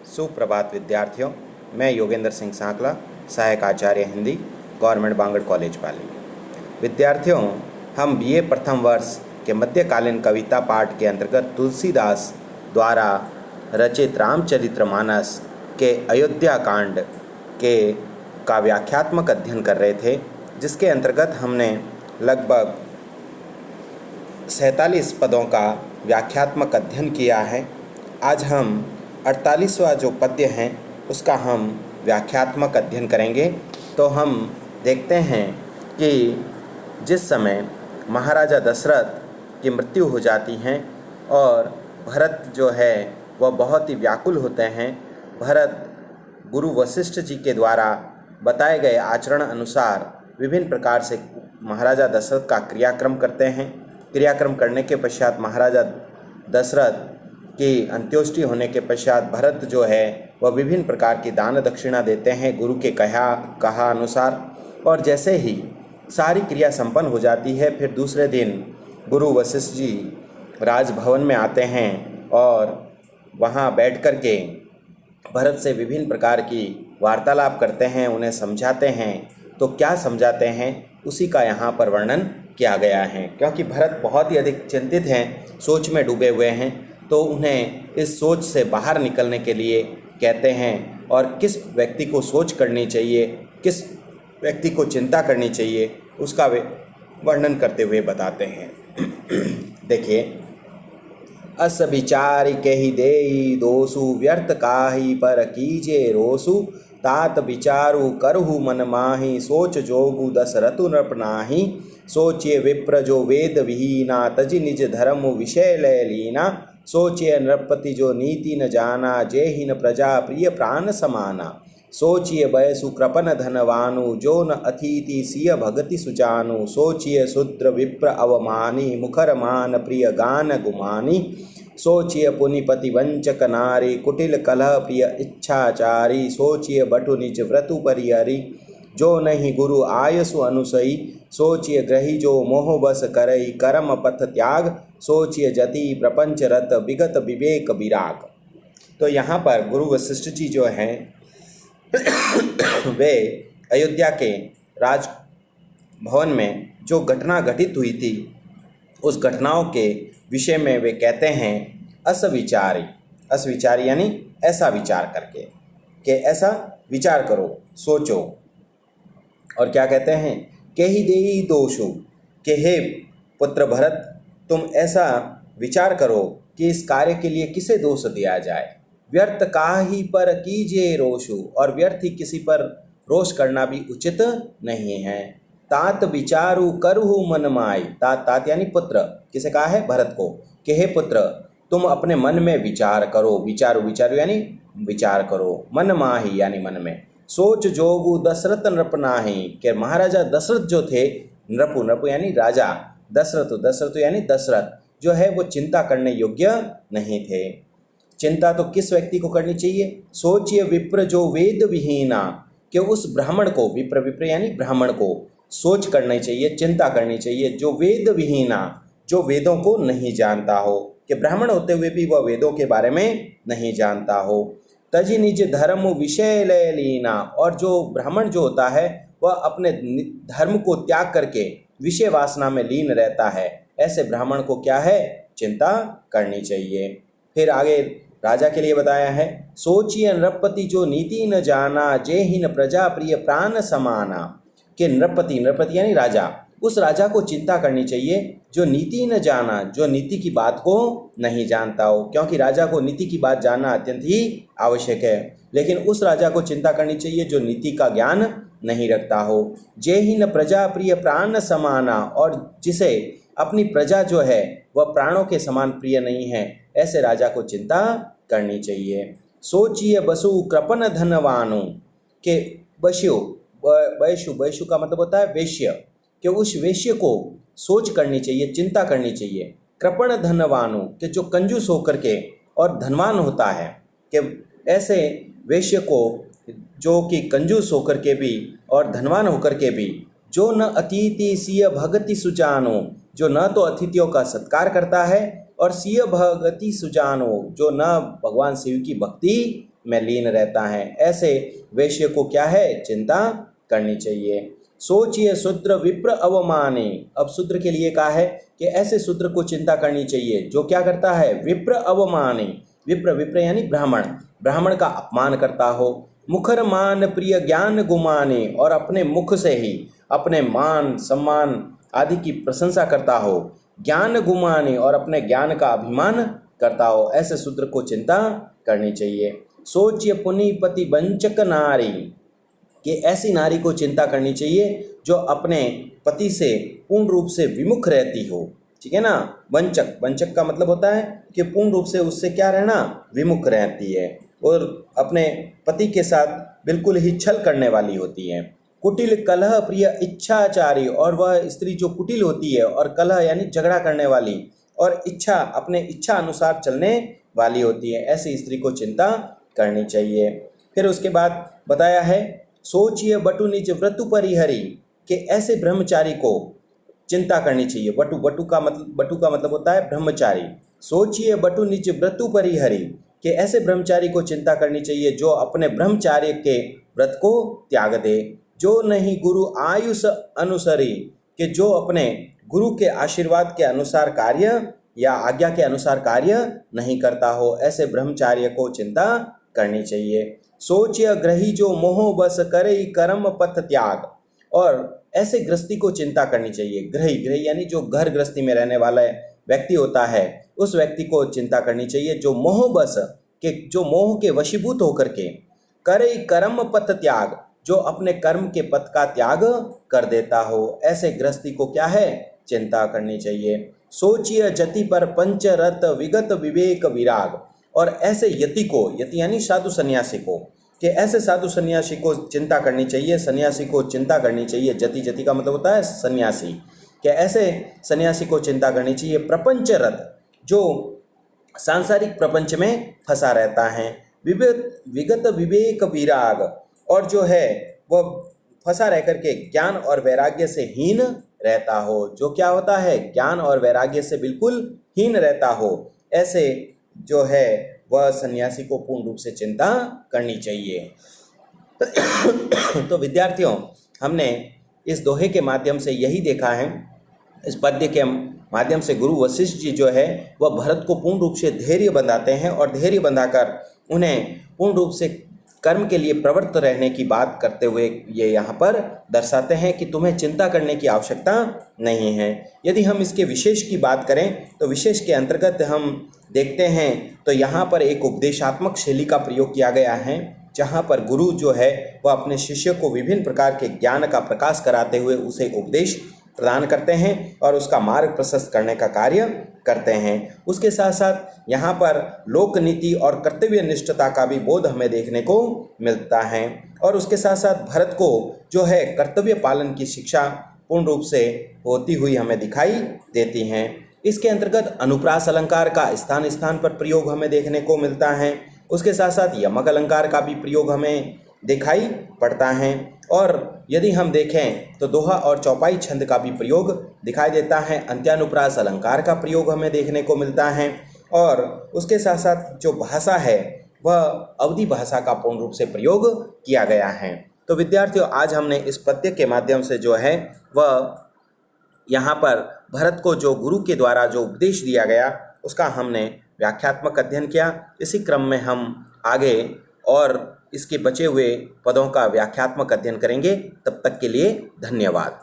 सुप्रभात विद्यार्थियों, मैं योगेंद्र सिंह सांकला, सहायक आचार्य हिंदी, गवर्नमेंट बांगड़ कॉलेज पाली। विद्यार्थियों, हम बीए प्रथम वर्ष के मध्यकालीन कविता पाठ के अंतर्गत तुलसीदास द्वारा रचित रामचरितमानस के अयोध्या कांड के का व्याख्यात्मक अध्ययन कर रहे थे, जिसके अंतर्गत हमने लगभग 47 पदों का व्याख्यात्मक अध्ययन किया है। आज हम 48वां जो पद्य हैं उसका हम व्याख्यात्मक अध्ययन करेंगे। तो हम देखते हैं कि जिस समय महाराजा दशरथ की मृत्यु हो जाती है और भरत जो है वह बहुत ही व्याकुल होते हैं। भरत गुरु वशिष्ठ जी के द्वारा बताए गए आचरण अनुसार विभिन्न प्रकार से महाराजा दशरथ का क्रियाक्रम करते हैं। क्रियाक्रम करने के पश्चात महाराजा दशरथ की अंत्योष्टि होने के पश्चात भरत जो है वह विभिन्न प्रकार की दान दक्षिणा देते हैं गुरु के कहा अनुसार। और जैसे ही सारी क्रिया संपन्न हो जाती है, फिर दूसरे दिन गुरु वशिष्ठ जी राजभवन में आते हैं और वहाँ बैठ कर के भरत से विभिन्न प्रकार की वार्तालाप करते हैं, उन्हें समझाते हैं। तो क्या समझाते हैं उसी का यहाँ पर वर्णन किया गया है। क्योंकि भरत बहुत ही अधिक चिंतित हैं, सोच में डूबे हुए हैं, तो उन्हें इस सोच से बाहर निकलने के लिए कहते हैं और किस व्यक्ति को सोच करनी चाहिए, किस व्यक्ति को चिंता करनी चाहिए, उसका वे वर्णन करते हुए बताते हैं। देखिए, अस विचार कहि देई दोषु व्यर्थ काहि पर कीजे रोसु तात विचारु करहु मन माहि सोच जोगु दशरथु नृप नाही सोचिए विप्र जो वेद विहीना तजि निज धर्म विषय लय लीना सोचिए नृपति जो नीति न जाना जेहिन प्रजा प्रिय प्राण समाना सोचिए बयसु कृपन धनवानु जो न अतिथि सिय भगति सुचानु सोचिए शूद्र विप्र अवमानी मुखर मान प्रिय गान गुमानी सोचिए पुनिपति वंचक नारी कुटिल कलह प्रिय इच्छाचारी सोचिए बटु निज व्रतु परिहरी जो नहीं गुरु आयसु अनुसई सोचिए ग्रही जो मोह बस करई कर्म पथ त्याग सोचिए जति प्रपंच रत विगत विवेक विराग। तो यहाँ पर गुरु वशिष्ठ जी जो हैं वे अयोध्या के राज भवन में जो घटना घटित हुई थी उस घटनाओं के विषय में वे कहते हैं असविचारी यानी ऐसा विचार करके कि ऐसा विचार करो, सोचो। और क्या कहते हैं, केहि देई दोषु, कि हे पुत्र भरत तुम ऐसा विचार करो कि इस कार्य के लिए किसे दोष दिया जाए। व्यर्थ काहि पर कीजे रोषु, और व्यर्थ ही किसी पर रोष करना भी उचित नहीं है। तात विचारु करहु मन माई, तात यानी पुत्र, किसे कहा है, भरत को, कि हे पुत्र तुम अपने मन में विचार करो। विचारु यानी विचार करो, मन माही यानी मन में। सोच जोगु दशरथ नृप नाही, कि महाराजा दशरथ जो थे, नृपु यानी राजा, दशरथ यानी दशरथ जो है वो चिंता करने योग्य नहीं थे। चिंता तो किस व्यक्ति को करनी चाहिए, सोचिए विप्र जो वेद विहीना, कि उस ब्राह्मण को, विप्र यानी ब्राह्मण को सोच करनी चाहिए, चिंता करनी चाहिए, जो वेद विहीना, जो वेदों को नहीं जानता हो, कि ब्राह्मण होते हुए भी वह वेदों के बारे में नहीं जानता हो। तजि निज धर्म विषय लय लीना, और जो ब्राह्मण जो होता है वह अपने धर्म को त्याग करके विषय वासना में लीन रहता है, ऐसे ब्राह्मण को क्या है, चिंता करनी चाहिए। फिर आगे राजा के लिए बताया है, सोचिए नृपति जो नीति न जाना जेहिन प्रजा प्रिय प्राण समाना, कि नृपति यानी राजा, उस राजा को चिंता करनी चाहिए जो नीति न जाना, जो नीति की बात को नहीं जानता हो, क्योंकि राजा को नीति की बात जानना अत्यंत ही आवश्यक है। लेकिन उस राजा को चिंता करनी चाहिए जो नीति का ज्ञान नहीं रखता हो। जेहिन प्रजा प्रिय प्राण समाना, और जिसे अपनी प्रजा जो है वह प्राणों के समान प्रिय नहीं है, ऐसे राजा को चिंता करनी चाहिए। सोचिए बसु कृपन धनवानु, के वैश्यु का मतलब होता है वेश्य, कि उस वेश्य को सोच करनी चाहिए, चिंता करनी चाहिए। कृपण धनवानु, कि जो कंजूस होकर के और धनवान होता है, कि ऐसे वेश्य को जो कि कंजूस होकर के भी और धनवान होकर के भी, जो न अतिथि सिय भगति सुजानो, जो न तो अतिथियों का सत्कार करता है और सिय भगति सुजानो, जो न भगवान शिव की भक्ति में लीन रहता है। ऐसे वैश्य को क्या है, चिंता करनी चाहिए। सोचिए शूद्र विप्र अवमाने, अब शूद्र के लिए कहा है कि ऐसे शूद्र को चिंता करनी चाहिए जो क्या करता है, विप्र अवमाने, विप्र विप्र यानी ब्राह्मण, ब्राह्मण का अपमान करता हो। मुखर मान प्रिय ज्ञान गुमाने, और अपने मुख से ही अपने मान सम्मान आदि की प्रशंसा करता हो। ज्ञान गुमाने, और अपने ज्ञान का अभिमान करता हो, ऐसे शूद्र को चिंता करनी चाहिए। सोचिए पुनीपति वंचक नारी, कि ऐसी नारी को चिंता करनी चाहिए जो अपने पति से पूर्ण रूप से विमुख रहती हो। ठीक है ना। वंचक, वंचक का मतलब होता है कि पूर्ण रूप से उससे क्या रहना, विमुख रहती है और अपने पति के साथ बिल्कुल ही छल करने वाली होती है। कुटिल कलह प्रिय इच्छाचारी, और वह स्त्री जो कुटिल होती है, और कलह यानी झगड़ा करने वाली, और इच्छा अपने इच्छा अनुसार चलने वाली होती है, ऐसी स्त्री को चिंता करनी चाहिए। फिर उसके बाद बताया है, सोचिए बटु निज व्रतु परिहरी, कि ऐसे ब्रह्मचारी को चिंता करनी चाहिए। बटु का मतलब होता है ब्रह्मचारी। सोचिए बटु निज व्रतु परिहरी, कि ऐसे ब्रह्मचारी को चिंता करनी चाहिए जो अपने ब्रह्मचार्य के व्रत को त्याग दे। जो नहीं गुरु आयुष अनुसरी, कि जो अपने गुरु के आशीर्वाद के अनुसार कार्य या आज्ञा के अनुसार कार्य नहीं करता हो, ऐसे ब्रह्मचार्य को चिंता करनी चाहिए। सोचिए ग्रही जो मोह बस करे कर्म पथ त्याग, और ऐसे गृहस्थी को चिंता करनी चाहिए। ग्रही यानी जो घर गृहस्थी में रहने वाला व्यक्ति होता है, उस व्यक्ति को चिंता करनी चाहिए जो मोह बस के, जो मोह के वशीभूत होकर के करे कर्म पथ त्याग, जो अपने कर्म के पथ का त्याग कर देता हो, ऐसे गृहस्थी को क्या है, चिंता करनी चाहिए। सोचिए जति पर पंचरत विगत विवेक विराग, और ऐसे यति को, यति यानी साधु सन्यासी को, कि ऐसे साधु सन्यासी को चिंता करनी चाहिए, सन्यासी को चिंता करनी चाहिए। जति का मतलब होता है सन्यासी, कि ऐसे सन्यासी को चिंता करनी चाहिए। प्रपंचरत, जो सांसारिक प्रपंच में फंसा रहता है। विगत विवेक विराग, और जो है वह फंसा रह करके ज्ञान और वैराग्य से हीन रहता हो। जो क्या होता है, ज्ञान और वैराग्य से बिल्कुल हीन रहता हो, ऐसे जो है वह सन्यासी को पूर्ण रूप से चिंता करनी चाहिए। तो विद्यार्थियों, हमने इस दोहे के माध्यम से यही देखा है, इस पद्य के माध्यम से गुरु वशिष्ठ जी जो है वह भरत को पूर्ण रूप से धैर्य बंधाते हैं, और धैर्य बंधाकर उन्हें पूर्ण रूप से कर्म के लिए प्रवृत्त रहने की बात करते हुए ये यहाँ पर दर्शाते हैं कि तुम्हें चिंता करने की आवश्यकता नहीं है। यदि हम इसके विशेष की बात करें तो विशेष के अंतर्गत हम देखते हैं तो यहाँ पर एक उपदेशात्मक शैली का प्रयोग किया गया है, जहाँ पर गुरु जो है वह अपने शिष्य को विभिन्न प्रकार के ज्ञान का प्रकाश कराते हुए उसे उपदेश प्रदान करते हैं और उसका मार्ग प्रशस्त करने का कार्य करते हैं। उसके साथ साथ यहाँ पर लोक नीति और कर्तव्य निष्ठता का भी बोध हमें देखने को मिलता है, और उसके साथ साथ भरत को जो है कर्तव्य पालन की शिक्षा पूर्ण रूप से होती हुई हमें दिखाई देती हैं। इसके अंतर्गत अनुप्रास अलंकार का स्थान स्थान पर प्रयोग हमें देखने को मिलता है। उसके साथ साथ यमक अलंकार का भी प्रयोग हमें दिखाई पड़ता है, और यदि हम देखें तो दोहा और चौपाई छंद का भी प्रयोग दिखाई देता है। अंत्यानुप्रास अलंकार का प्रयोग हमें देखने को मिलता है, और उसके साथ साथ जो भाषा है वह अवधि भाषा का पूर्ण रूप से प्रयोग किया गया है। तो विद्यार्थियों, आज हमने इस पद्य के माध्यम से जो है वह यहाँ पर भरत को जो गुरु के द्वारा जो उपदेश दिया गया उसका हमने व्याख्यात्मक अध्ययन किया। इसी क्रम में हम आगे और इसके बचे हुए पदों का व्याख्यात्मक अध्ययन करेंगे। तब तक के लिए धन्यवाद।